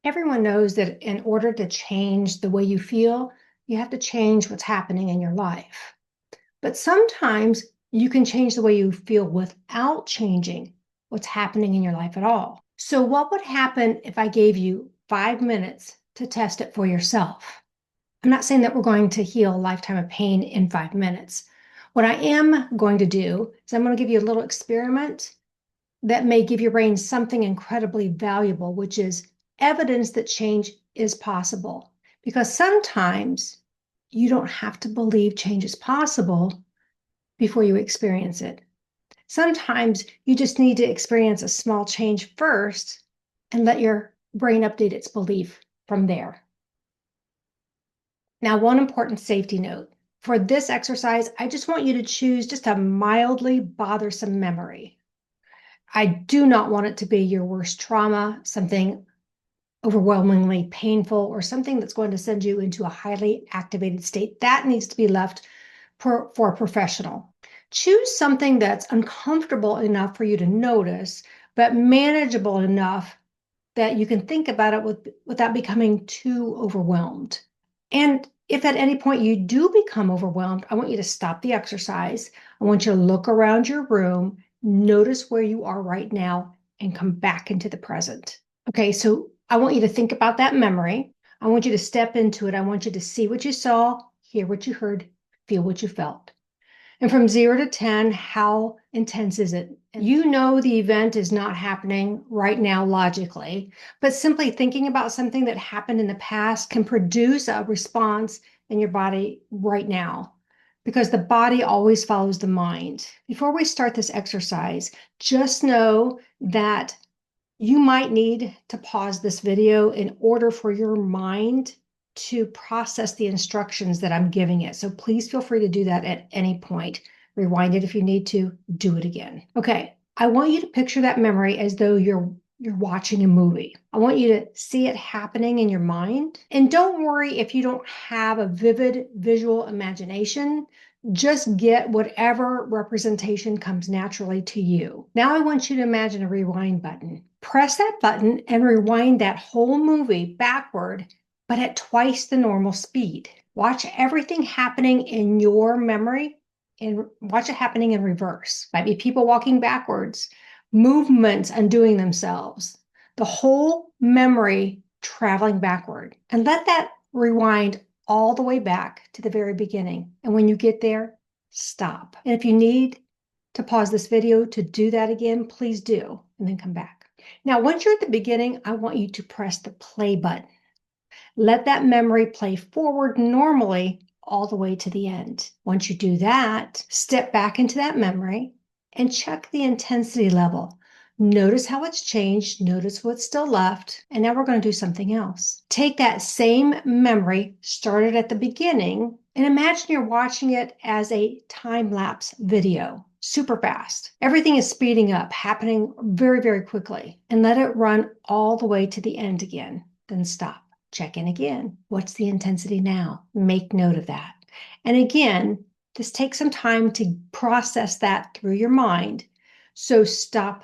Everyone knows that in order to change the way you feel, you have to change what's happening in your life. But sometimes you can change the way you feel without changing what's happening in your life at all. So, what would happen if I gave you 5 minutes to test it for yourself? I'm not saying that we're going to heal a lifetime of pain in 5 minutes. What I am going to do is I'm going to give you a little experiment that may give your brain something incredibly valuable, which is evidence that change is possible. Because sometimes you don't have to believe change is possible before you experience it. Sometimes you just need to experience a small change first and let your brain update its belief from there. Now, one important safety note. For this exercise, I just want you to choose just a mildly bothersome memory. I do not want it to be your worst trauma, something overwhelmingly painful, or something that's going to send you into a highly activated state. That needs to be left for a professional. Choose something that's uncomfortable enough for you to notice, but manageable enough that you can think about it without becoming too overwhelmed. And if at any point you do become overwhelmed, I want you to stop the exercise. I want you to look around your room, notice where you are right now, and come back into the present. Okay, so I want you to think about that memory. I want you to step into it. I want you to see what you saw, hear what you heard, feel what you felt. And from 0 to 10, how intense is it? You know the event is not happening right now logically, but simply thinking about something that happened in the past can produce a response in your body right now, because the body always follows the mind. Before we start this exercise, just know that you might need to pause this video in order for your mind to process the instructions that I'm giving it. So please feel free to do that at any point. Rewind it if you need to, do it again. Okay, I want you to picture that memory as though you're watching a movie. I want you to see it happening in your mind. And don't worry if you don't have a vivid visual imagination. Just get whatever representation comes naturally to you. Now I want you to imagine a rewind button. Press that button and rewind that whole movie backward, but at twice the normal speed. Watch everything happening in your memory and watch it happening in reverse. Might be people walking backwards, movements undoing themselves, the whole memory traveling backward. And let that rewind all the way back to the very beginning. And when you get there, stop. And if you need to pause this video to do that again, please do, and then come back. Now, once you're at the beginning, I want you to press the play button. Let that memory play forward normally all the way to the end. Once you do that, step back into that memory and check the intensity level. Notice how it's changed. Notice what's still left. And now we're going to do something else. Take that same memory started at the beginning and imagine you're watching it as a time-lapse video. Super fast. Everything is speeding up, happening very, very quickly. And let it run all the way to the end again. Then stop. Check in again. What's the intensity now? Make note of that. And again, this takes some time to process that through your mind. So stop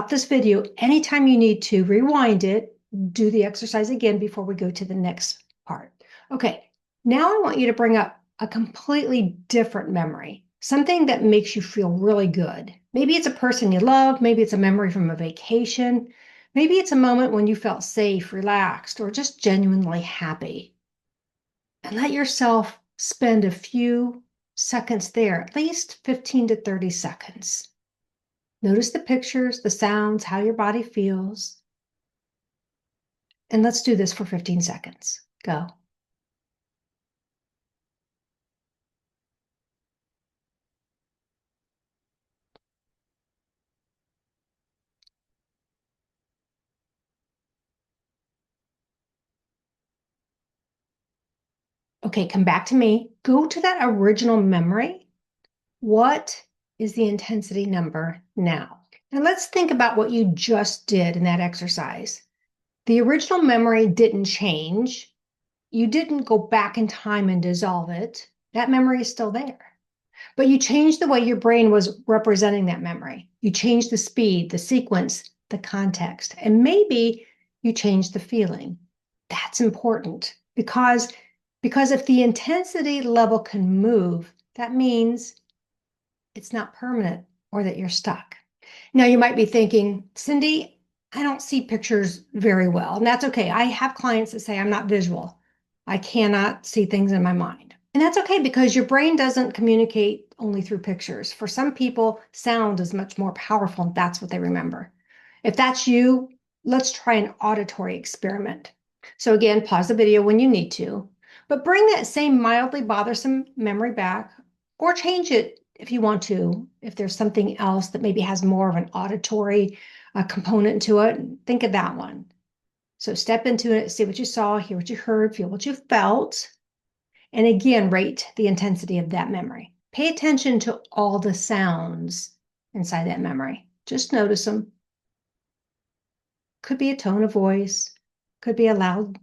this video anytime you need to, rewind it, do the exercise again before we go to the next part. Okay, now I want you to bring up a completely different memory, something that makes you feel really good. Maybe it's a person you love, maybe it's a memory from a vacation, maybe it's a moment when you felt safe, relaxed, or just genuinely happy. And let yourself spend a few seconds there, at least 15 to 30 seconds. Notice the pictures, the sounds, how your body feels. And let's do this for 15 seconds. Go. Okay, come back to me. Go to that original memory. What is the intensity number now? And let's think about what you just did in that exercise. The original memory didn't change. You didn't go back in time and dissolve it. That memory is still there. But you changed the way your brain was representing that memory. You changed the speed, the sequence, the context. And maybe you change the feeling. That's important because if the intensity level can move, that means it's not permanent or that you're stuck. Now you might be thinking, Cindy, I don't see pictures very well. And that's okay. I have clients that say I'm not visual. I cannot see things in my mind. And that's okay because your brain doesn't communicate only through pictures. For some people, sound is much more powerful, and that's what they remember. If that's you, let's try an auditory experiment. So again, pause the video when you need to, but bring that same mildly bothersome memory back or change it if you want to. If there's something else that maybe has more of an auditory component to it, think of that one. So step into it, see what you saw, hear what you heard, feel what you felt, and again, rate the intensity of that memory. Pay attention to all the sounds inside that memory. Just notice them. Could be a tone of voice, could be a loud,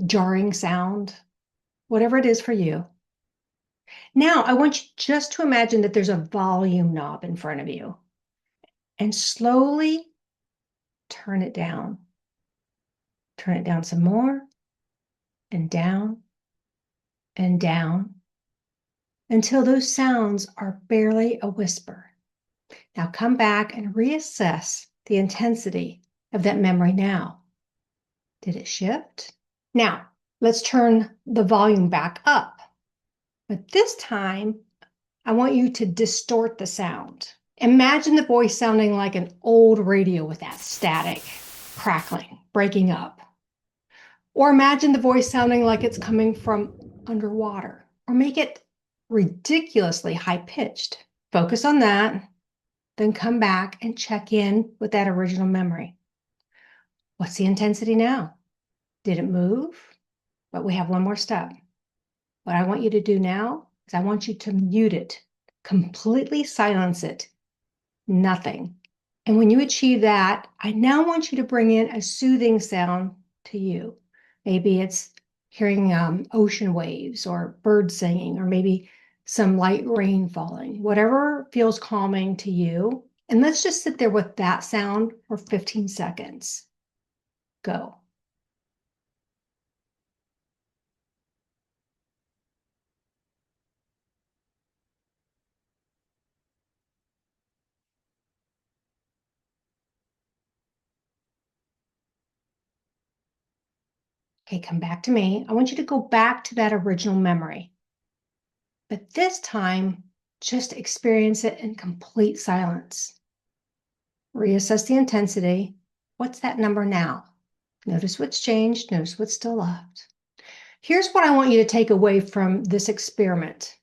jarring sound, whatever it is for you. Now, I want you just to imagine that there's a volume knob in front of you and slowly turn it down. Turn it down some more and down until those sounds are barely a whisper. Now come back and reassess the intensity of that memory now. Did it shift? Now, let's turn the volume back up. But this time, I want you to distort the sound. Imagine the voice sounding like an old radio with that static, crackling, breaking up. Or imagine the voice sounding like it's coming from underwater. Or make it ridiculously high-pitched. Focus on that, then come back and check in with that original memory. What's the intensity now? Did it move? But we have one more step. What I want you to do now is I want you to mute it, completely silence it, nothing. And when you achieve that, I now want you to bring in a soothing sound to you. Maybe it's hearing ocean waves or birds singing, or maybe some light rain falling, whatever feels calming to you. And let's just sit there with that sound for 15 seconds. Go. Okay, come back to me. I want you to go back to that original memory. But this time, just experience it in complete silence. Reassess the intensity. What's that number now? Notice what's changed. Notice what's still left. Here's what I want you to take away from this experiment.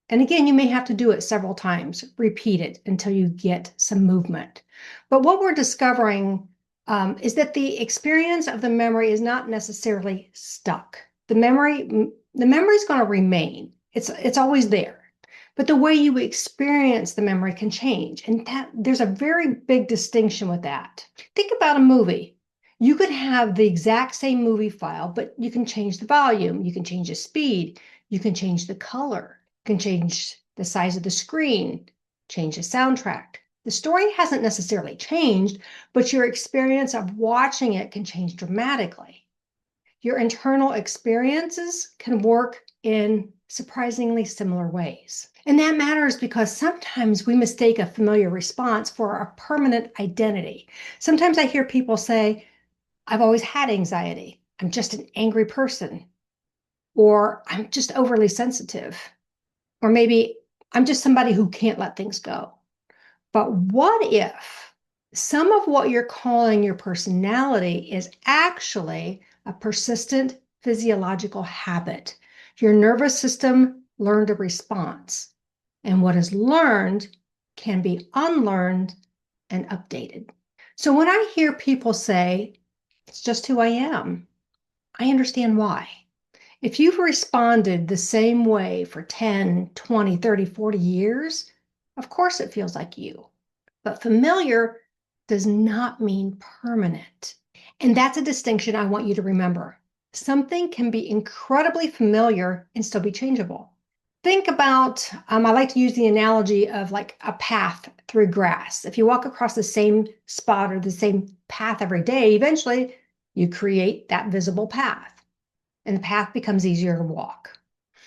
And again, you may have to do it several times. Repeat it until you get some movement. But what we're discovering is that the experience of the memory is not necessarily stuck. The memory is going to remain. It's always there. But the way you experience the memory can change. And that there's a very big distinction with that. Think about a movie. You could have the exact same movie file, but you can change the volume, you can change the speed, you can change the color, you can change the size of the screen, change the soundtrack. The story hasn't necessarily changed, but your experience of watching it can change dramatically. Your internal experiences can work in surprisingly similar ways. And that matters because sometimes we mistake a familiar response for a permanent identity. Sometimes I hear people say, I've always had anxiety. I'm just an angry person. Or I'm just overly sensitive. Or maybe I'm just somebody who can't let things go. But what if some of what you're calling your personality is actually a persistent physiological habit? Your nervous system learned a response. And what is learned can be unlearned and updated. So when I hear people say, it's just who I am, I understand why. If you've responded the same way for 10, 20, 30, 40 years, of course it feels like you. But familiar does not mean permanent. And that's a distinction I want you to remember. Something can be incredibly familiar and still be changeable. Think about, I like to use the analogy of like a path through grass. If you walk across the same spot or the same path every day, eventually You create that visible path, and the path becomes easier to walk.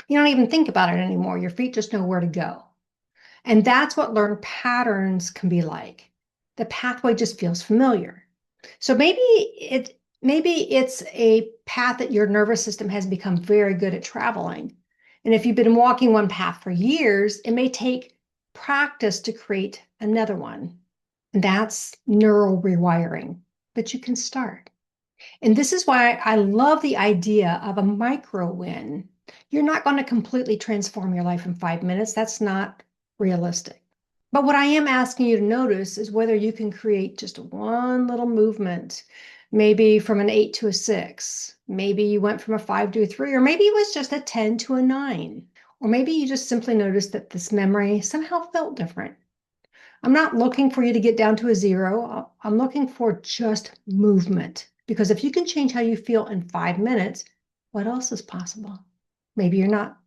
You don't even think about it anymore. Your feet just know where to go. And that's what learned patterns can be like. The pathway just feels familiar. So maybe it's a path that your nervous system has become very good at traveling. And if you've been walking one path for years, it may take practice to create another one. And that's neural rewiring, but you can start. And this is why I love the idea of a micro win. You're not going to completely transform your life in 5 minutes. That's not realistic. But what I am asking you to notice is whether you can create just one little movement, maybe from an 8 to a 6. Maybe you went from a 5 to a 3, or maybe it was just a 10 to a 9. Or maybe you just simply noticed that this memory somehow felt different. I'm not looking for you to get down to a 0. I'm looking for just movement. Because if you can change how you feel in 5 minutes, what else is possible? Maybe you're not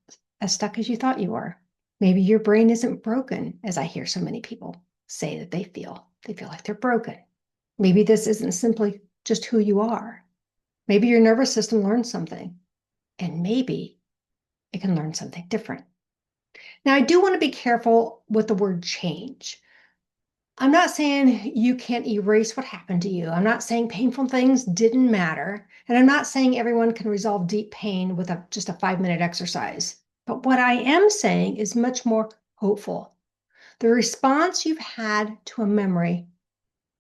as stuck as you thought you were. Maybe your brain isn't broken, as I hear so many people say that they feel. They feel like they're broken. Maybe this isn't simply just who you are. Maybe your nervous system learned something, and maybe it can learn something different. Now, I do want to be careful with the word change. I'm not saying you can't erase what happened to you. I'm not saying painful things didn't matter. And I'm not saying everyone can resolve deep pain with just a 5-minute exercise. But what I am saying is much more hopeful. The response you've had to a memory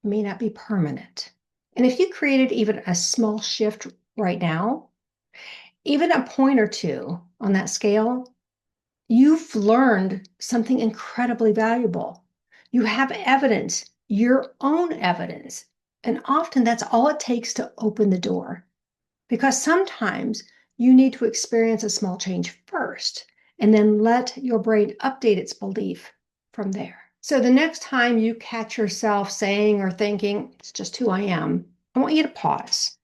may not be permanent. And if you created even a small shift right now, even a point or two on that scale, you've learned something incredibly valuable. You have evidence, your own evidence. And often that's all it takes to open the door. Because sometimes you need to experience a small change first and then let your brain update its belief from there. So the next time you catch yourself saying or thinking, it's just who I am, I want you to pause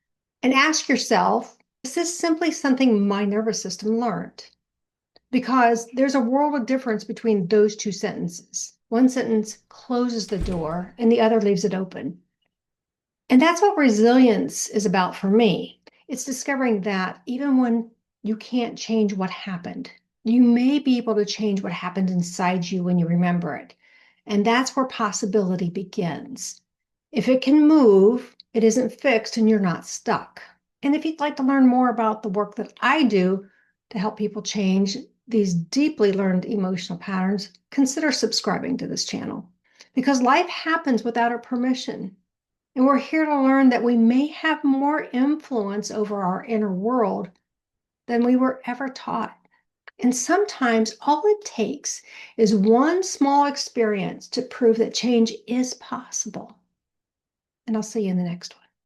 and ask yourself, is this simply something my nervous system learned? Because there's a world of difference between those two sentences. One sentence closes the door and the other leaves it open. And that's what resilience is about for me. It's discovering that even when you can't change what happened, you may be able to change what happened inside you when you remember it. And that's where possibility begins. If it can move, it isn't fixed and you're not stuck. And if you'd like to learn more about the work that I do to help people change these deeply learned emotional patterns, consider subscribing to this channel. Because life happens without our permission. And we're here to learn that we may have more influence over our inner world than we were ever taught. And sometimes all it takes is one small experience to prove that change is possible. And I'll see you in the next one.